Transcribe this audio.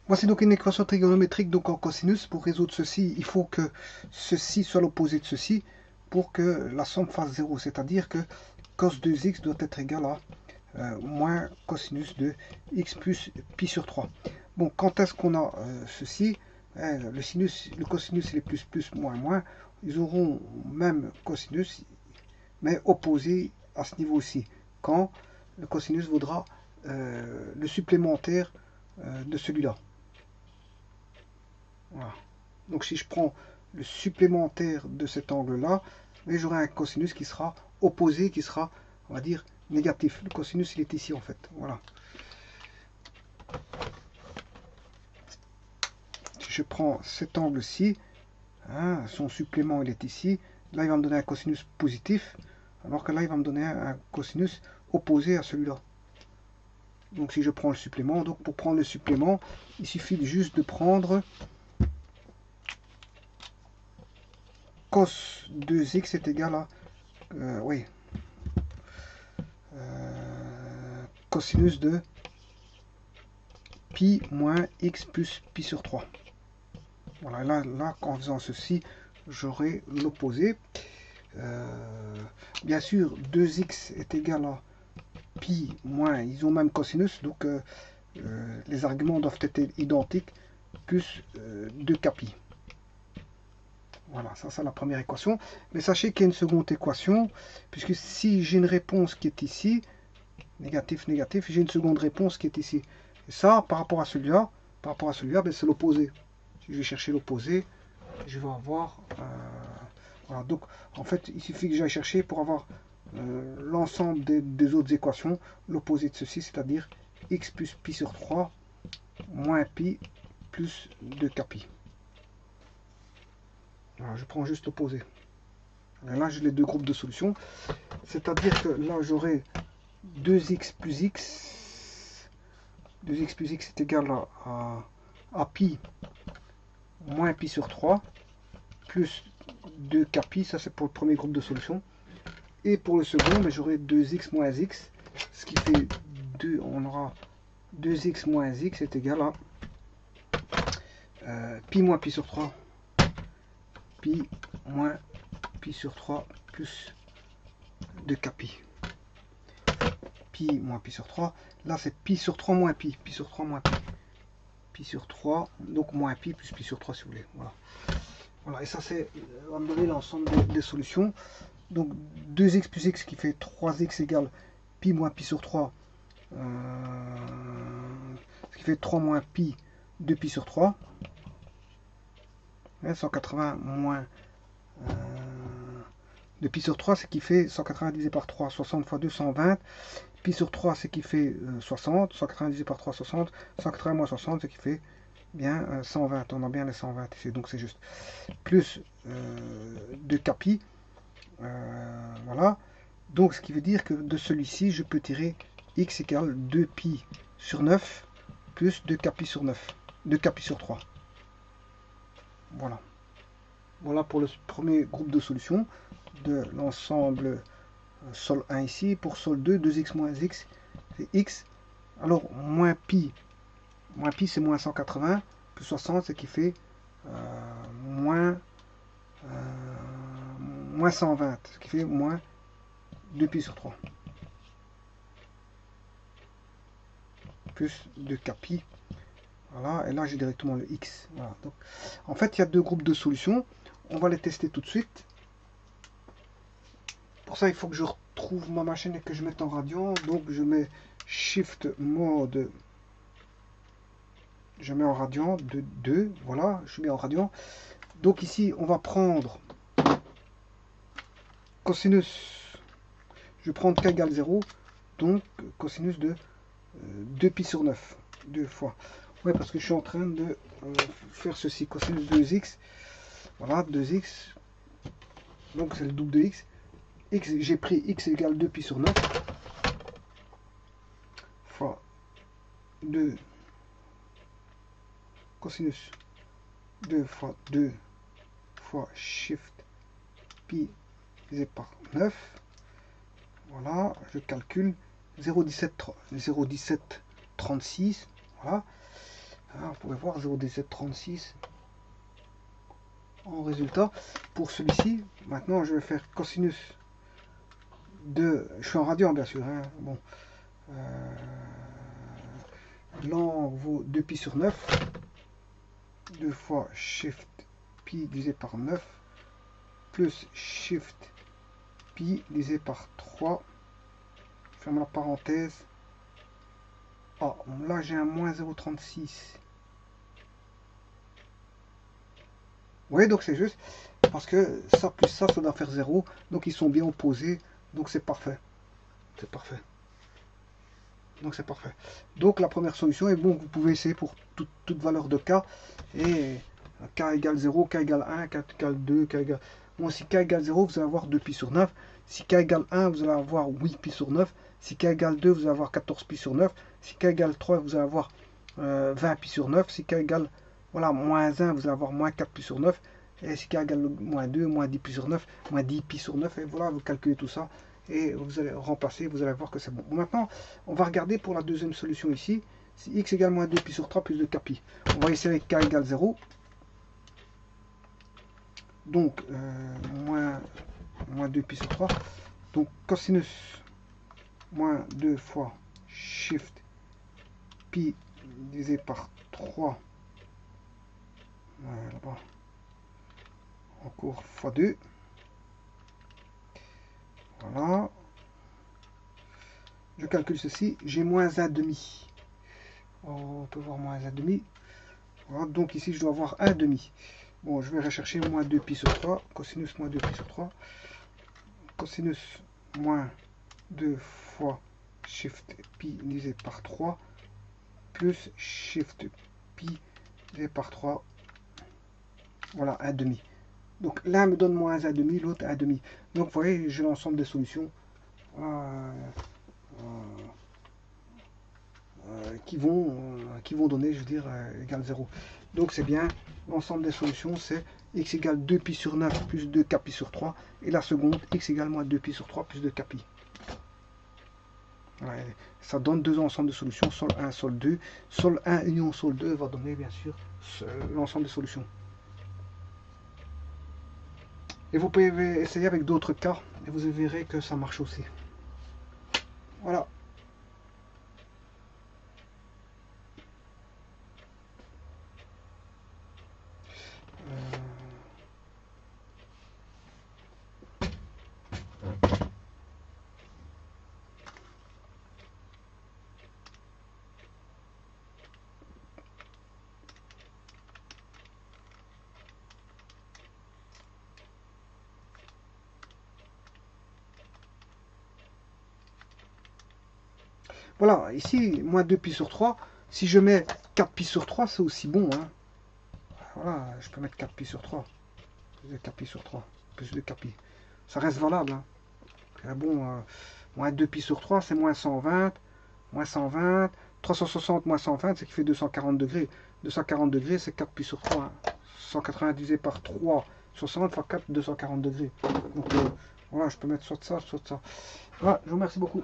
Voici donc une équation trigonométrique donc en cosinus. Pour résoudre ceci, il faut que ceci soit l'opposé de ceci pour que la somme fasse 0. C'est-à-dire que cos 2x doit être égal à moins cosinus de x plus pi sur 3. Bon, quand est-ce qu'on a ceci, le cosinus et les plus, moins, moins, ils auront même cosinus, mais opposé à ce niveau-ci, quand le cosinus vaudra le supplémentaire de celui-là. Voilà. Donc si je prends le supplémentaire de cet angle-là, j'aurai un cosinus qui sera opposé, qui sera, on va dire, négatif. Le cosinus, il est ici en fait. Voilà. Si je prends cet angle-ci, hein, son supplément, il est ici. Là, il va me donner un cosinus positif, alors que là, il va me donner un cosinus opposé à celui-là. Donc si je prends le supplément, donc pour prendre le supplément, il suffit juste de prendre cos 2x est égal à cosinus de pi moins x plus pi sur 3. Voilà, là en faisant ceci, j'aurai l'opposé. Bien sûr, 2x est égal à pi moins, ils ont même cosinus, donc les arguments doivent être identiques, plus 2k pi. Voilà, ça c'est la première équation. Mais sachez qu'il y a une seconde équation, puisque si j'ai une réponse qui est ici, négatif, négatif, j'ai une seconde réponse qui est ici. Et ça, par rapport à celui-là, ben, c'est l'opposé. Si je vais chercher l'opposé, je vais avoir... voilà, donc en fait, il suffit que j'aille chercher pour avoir l'ensemble des autres équations, l'opposé de ceci, c'est-à-dire x plus pi sur 3 moins pi plus 2k pi. Voilà, je prends juste l'opposé. Là, j'ai les deux groupes de solutions. C'est-à-dire que là, j'aurai 2x plus x. 2x plus x est égal à pi moins pi sur 3 plus 2k pi. Ça, c'est pour le premier groupe de solutions. Et pour le second, j'aurai 2x moins x. Ce qui fait 2. On aura 2x moins x est égal à pi moins pi sur 3. Pi moins pi sur 3 plus 2k pi. Pi moins pi sur 3. Là, c'est pi sur 3 moins pi. Pi sur 3 moins pi. Pi sur 3, donc moins pi plus pi sur 3 si vous voulez. Voilà. Voilà, et ça, c'est va me donner l'ensemble des solutions. Donc 2x plus x qui fait 3x égale pi moins pi sur 3. Ce qui fait 3 moins pi 2 pi sur 3. 180 moins 2 pi sur 3, c'est qui fait 180 divisé par 3, 60 fois 2, 120. Pi sur 3, c'est qui fait 60. 180 divisé par 3, 60. 180 moins 60, c'est qui fait bien 120. On a bien les 120 ici, donc c'est juste. Plus 2k pi. Voilà. Donc ce qui veut dire que de celui-ci, je peux tirer x égale 2 pi sur 9 plus 2k pi sur 9. 2k pi sur 3. Voilà. Voilà pour le premier groupe de solutions de l'ensemble sol 1 ici. Pour sol 2, 2x moins x, c'est x. Alors, moins pi c'est moins 180, plus 60, ce qui fait moins 120, ce qui fait moins 2 pi sur 3. Plus 2k pi. Voilà, et là j'ai directement le x. Voilà. Donc, en fait, il y a deux groupes de solutions. On va les tester tout de suite. Pour ça, il faut que je retrouve ma machine et que je mette en radian. Donc, je mets Shift mode. Je mets en radian de 2. Voilà, je mets en radian. Donc ici, on va prendre cosinus. Je vais prendre k égale 0. Donc, cosinus de 2 pi sur 9. 2 fois. Ouais, parce que je suis en train de faire ceci. Cosinus 2x. Voilà, 2x. Donc, c'est le double de x. J'ai pris x égale 2 pi sur 9 fois 2 cosinus 2 fois 2 fois shift pi divisé par 9. Voilà, je calcule 0,1736. Voilà. Hein, vous pouvez voir 0,1736 en résultat. Pour celui-ci, maintenant je vais faire cosinus de... Je suis en radian bien sûr. Hein, bon. L'angle vaut 2pi sur 9. 2 fois shift pi divisé par 9 plus shift pi divisé par 3. Ferme la parenthèse. Ah, là j'ai un moins 0,36. Oui, donc c'est juste parce que ça plus ça doit faire 0. Donc ils sont bien opposés. Donc c'est parfait. C'est parfait. Donc c'est parfait. Donc la première solution est bon, vous pouvez essayer pour toute valeur de k. Et k égale 0, k égale 1, k égale 2, k égale... Bon, si k égale 0, vous allez avoir 2pi sur 9. Si k égale 1, vous allez avoir 8pi sur 9. Si k égale 2, vous allez avoir 14pi sur 9. Si k égale 3, vous allez avoir 20pi sur 9. Si k égale voilà, moins 1, vous allez avoir moins 4pi sur 9. Et si k égale moins 2, moins 10pi sur 9, moins 10pi sur 9. Et voilà, vous calculez tout ça. Et vous allez remplacer, vous allez voir que c'est bon. Bon. Maintenant, on va regarder pour la deuxième solution ici. Si x égale moins 2pi sur 3 plus 2kpi. On va essayer avec k égale 0. Donc, moins 2pi sur 3. Donc, cosinus moins 2 fois shift pi divisé par 3. Voilà, là-bas. Encore fois 2. Voilà. Je calcule ceci. J'ai moins 1,5. On peut voir moins 1,5. Voilà, donc ici, je dois avoir 1,5. Bon, je vais rechercher moins 2pi sur 3. Cosinus moins 2pi sur 3. Cosinus moins 2 fois shift pi divisé par 3. Plus shift pi divisé par 3. Voilà, 1,5. Donc l'un me donne moins 1,5, l'autre 1,5. Donc vous voyez, j'ai l'ensemble des solutions qui vont donner, je veux dire, égal 0. Donc c'est bien, l'ensemble des solutions, c'est x égale 2pi sur 9 plus 2kpi sur 3. Et la seconde, x égale moins 2pi sur 3 plus 2kpi. Voilà, ça donne deux ensembles de solutions, sol 1, sol 2. Sol 1 union sol 2 va donner, bien sûr, l'ensemble des solutions. Et vous pouvez essayer avec d'autres cas, et vous verrez que ça marche aussi. Voilà. Voilà, ici, moins 2pi sur 3. Si je mets 4pi sur 3, c'est aussi bon. Hein. Voilà, je peux mettre 4pi sur 3. Plus de 4pi sur 3. Plus de 4pi. Ça reste valable. Hein. Bon, moins 2pi sur 3, c'est moins 120. Moins 120. 360 moins 120, c'est qui fait 240 degrés. 240 degrés, c'est 4pi sur 3. Hein. 180 divisé par 3, 60 fois 4, 240 degrés. Donc voilà, je peux mettre soit ça, soit ça. Voilà, je vous remercie beaucoup.